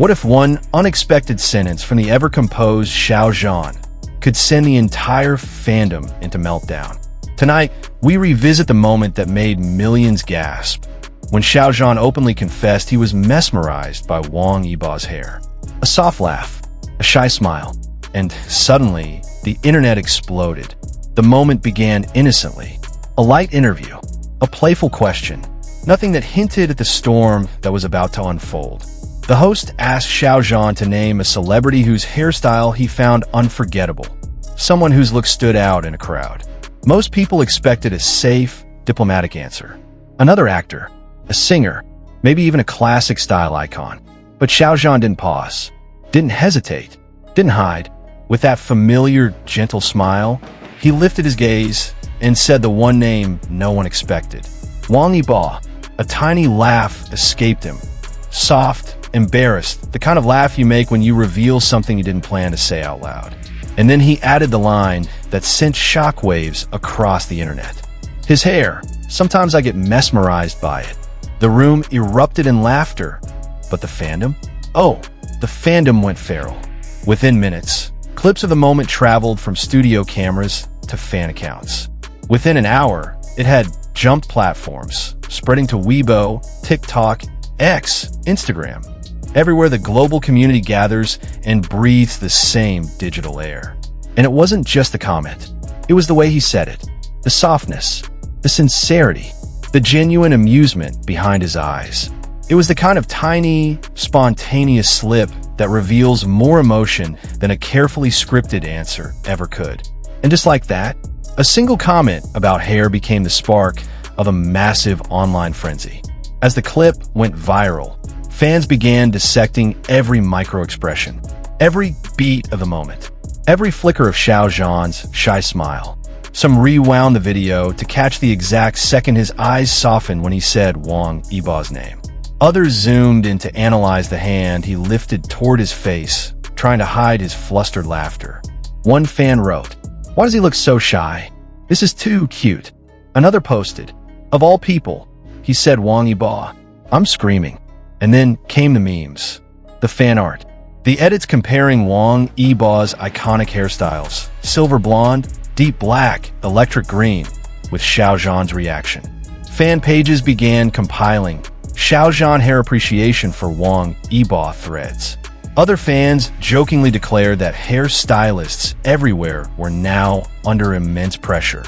What if one unexpected sentence from the ever-composed Xiao Zhan could send the entire fandom into meltdown? Tonight, we revisit the moment that made millions gasp, when Xiao Zhan openly confessed he was mesmerized by Wang Yibo's hair. A soft laugh, a shy smile, and suddenly, the internet exploded. The moment began innocently. A light interview, a playful question, nothing that hinted at the storm that was about to unfold. The host asked Xiao Zhan to name a celebrity whose hairstyle he found unforgettable, someone whose look stood out in a crowd. Most people expected a safe, diplomatic answer. Another actor, a singer, maybe even a classic style icon. But Xiao Zhan didn't pause, didn't hesitate, didn't hide. With that familiar, gentle smile, he lifted his gaze and said the one name no one expected. Wang Yibo. A tiny laugh escaped him. Soft, embarrassed, the kind of laugh you make when you reveal something you didn't plan to say out loud. And then he added the line that sent shockwaves across the internet. His hair. Sometimes I get mesmerized by it. The room erupted in laughter. But the fandom? Oh, the fandom went feral. Within minutes, clips of the moment traveled from studio cameras to fan accounts. Within an hour, it had jumped platforms, spreading to Weibo, TikTok, X, Instagram. Everywhere the global community gathers and breathes the same digital air. And it wasn't just a comment. It was the way he said it. The softness, the sincerity, the genuine amusement behind his eyes. It was the kind of tiny, spontaneous slip that reveals more emotion than a carefully scripted answer ever could. And just like that, a single comment about hair became the spark of a massive online frenzy. As the clip went viral, fans began dissecting every micro-expression, every beat of the moment, every flicker of Xiao Zhan's shy smile. Some rewound the video to catch the exact second his eyes softened when he said Wang Yibo's name. Others zoomed in to analyze the hand he lifted toward his face, trying to hide his flustered laughter. One fan wrote, "Why does he look so shy? This is too cute." Another posted, "Of all people, he said Wang Yibo. I'm screaming." And then came the memes, the fan art, the edits comparing Wang Yibo's iconic hairstyles, silver blonde, deep black, electric green, with Xiao Zhan's reaction. Fan pages began compiling Xiao Zhan hair appreciation for Wang Yibo threads. Other fans jokingly declared that hairstylists everywhere were now under immense pressure.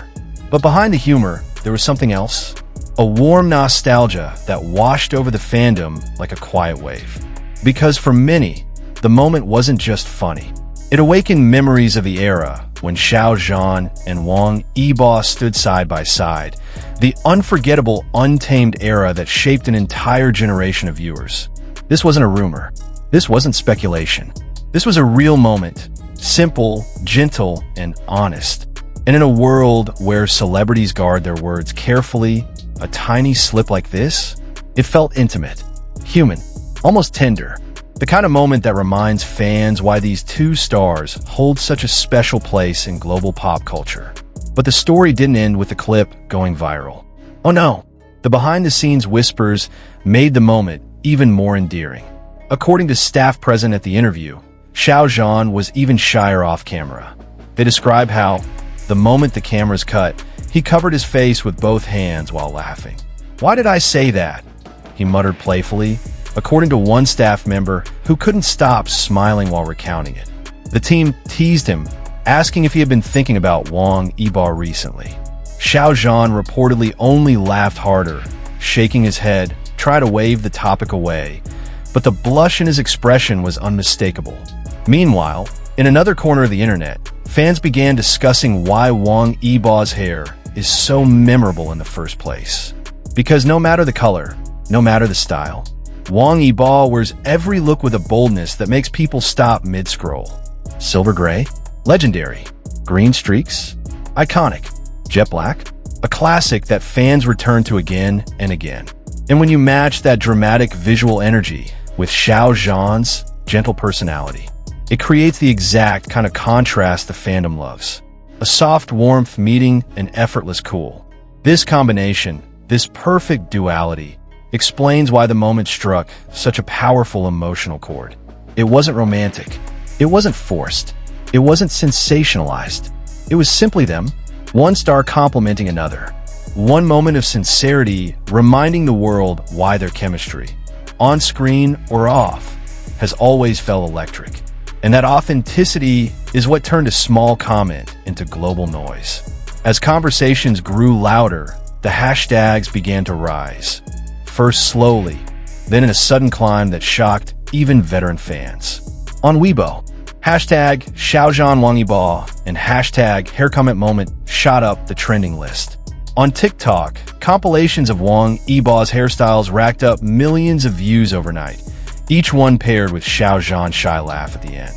But behind the humor, there was something else. A warm nostalgia that washed over the fandom like a quiet wave. Because for many, the moment wasn't just funny. It awakened memories of the era when Xiao Zhan and Wang Yibo stood side by side, the unforgettable Untamed era that shaped an entire generation of viewers. This wasn't a rumor. This wasn't speculation. This was a real moment, simple, gentle, and honest. And in a world where celebrities guard their words carefully, a tiny slip like this, it felt intimate, human, almost tender. The kind of moment that reminds fans why these two stars hold such a special place in global pop culture. But the story didn't end with the clip going viral. Oh no, the behind-the-scenes whispers made the moment even more endearing. According to staff present at the interview, Xiao Zhan was even shyer off camera. They describe how, the moment the cameras cut, he covered his face with both hands while laughing. "Why did I say that?" he muttered playfully, according to one staff member who couldn't stop smiling while recounting it. The team teased him, asking if he had been thinking about Wang Yibo recently. Xiao Zhan reportedly only laughed harder, shaking his head, tried to wave the topic away, but the blush in his expression was unmistakable. Meanwhile, in another corner of the internet, fans began discussing why Wang Yibo's hair is so memorable in the first place. Because no matter the color, no matter the style, Wang Yibo wears every look with a boldness that makes people stop mid-scroll. Silver gray? Legendary. Green streaks? Iconic. Jet black? A classic that fans return to again and again. And when you match that dramatic visual energy with Xiao Zhan's gentle personality, it creates the exact kind of contrast the fandom loves. A soft warmth meeting an effortless cool. This combination, this perfect duality, explains why the moment struck such a powerful emotional chord. It wasn't romantic. It wasn't forced. It wasn't sensationalized. It was simply them, one star complimenting another. One moment of sincerity reminding the world why their chemistry, on screen or off, has always felt electric. And that authenticity is what turned a small comment into global noise. As conversations grew louder, the hashtags began to rise. First slowly, then in a sudden climb that shocked even veteran fans. On Weibo, hashtag Xiao Zhan Wang Yibo and hashtag Hair Comment Moment shot up the trending list. On TikTok, compilations of Wang Yibo's hairstyles racked up millions of views overnight, each one paired with Xiao Zhan's shy laugh at the end.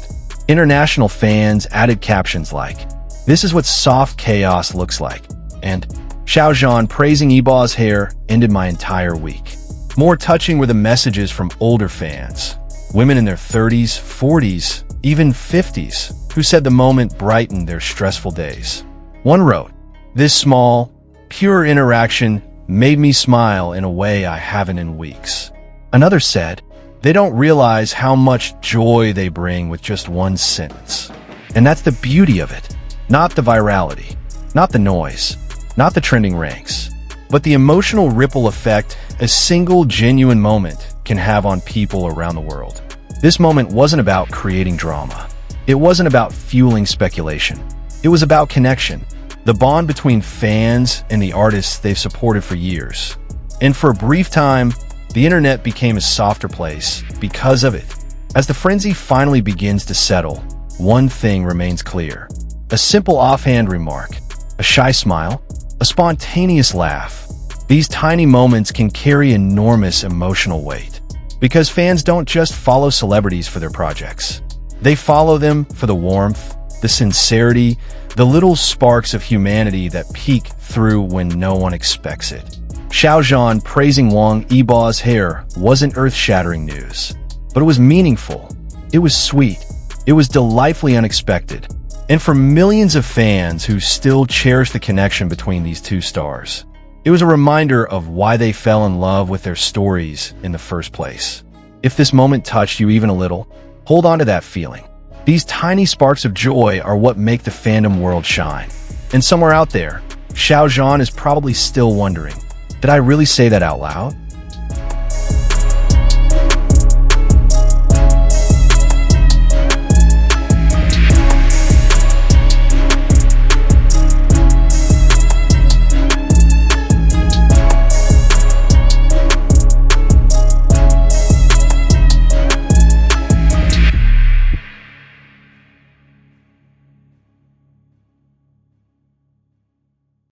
International fans added captions like, "This is what soft chaos looks like," and "Xiao Zhan praising Yibo's hair ended my entire week." More touching were the messages from older fans, women in their 30s, 40s, even 50s, who said the moment brightened their stressful days. One wrote, "This small, pure interaction made me smile in a way I haven't in weeks." Another said, "They don't realize how much joy they bring with just one sentence." And that's the beauty of it. Not the virality, not the noise, not the trending ranks, but the emotional ripple effect a single genuine moment can have on people around the world. This moment wasn't about creating drama. It wasn't about fueling speculation. It was about connection, the bond between fans and the artists they've supported for years. And for a brief time, the internet became a softer place because of it. As the frenzy finally begins to settle, one thing remains clear. A simple offhand remark, a shy smile, a spontaneous laugh. These tiny moments can carry enormous emotional weight. Because fans don't just follow celebrities for their projects. They follow them for the warmth, the sincerity, the little sparks of humanity that peek through when no one expects it. Xiao Zhan praising Wang Yibo's hair wasn't earth-shattering news, but it was meaningful. It was sweet. It was delightfully unexpected. And for millions of fans who still cherish the connection between these two stars, it was a reminder of why they fell in love with their stories in the first place. If this moment touched you even a little, hold on to that feeling. These tiny sparks of joy are what make the fandom world shine. And somewhere out there, Xiao Zhan is probably still wondering, did I really say that out loud?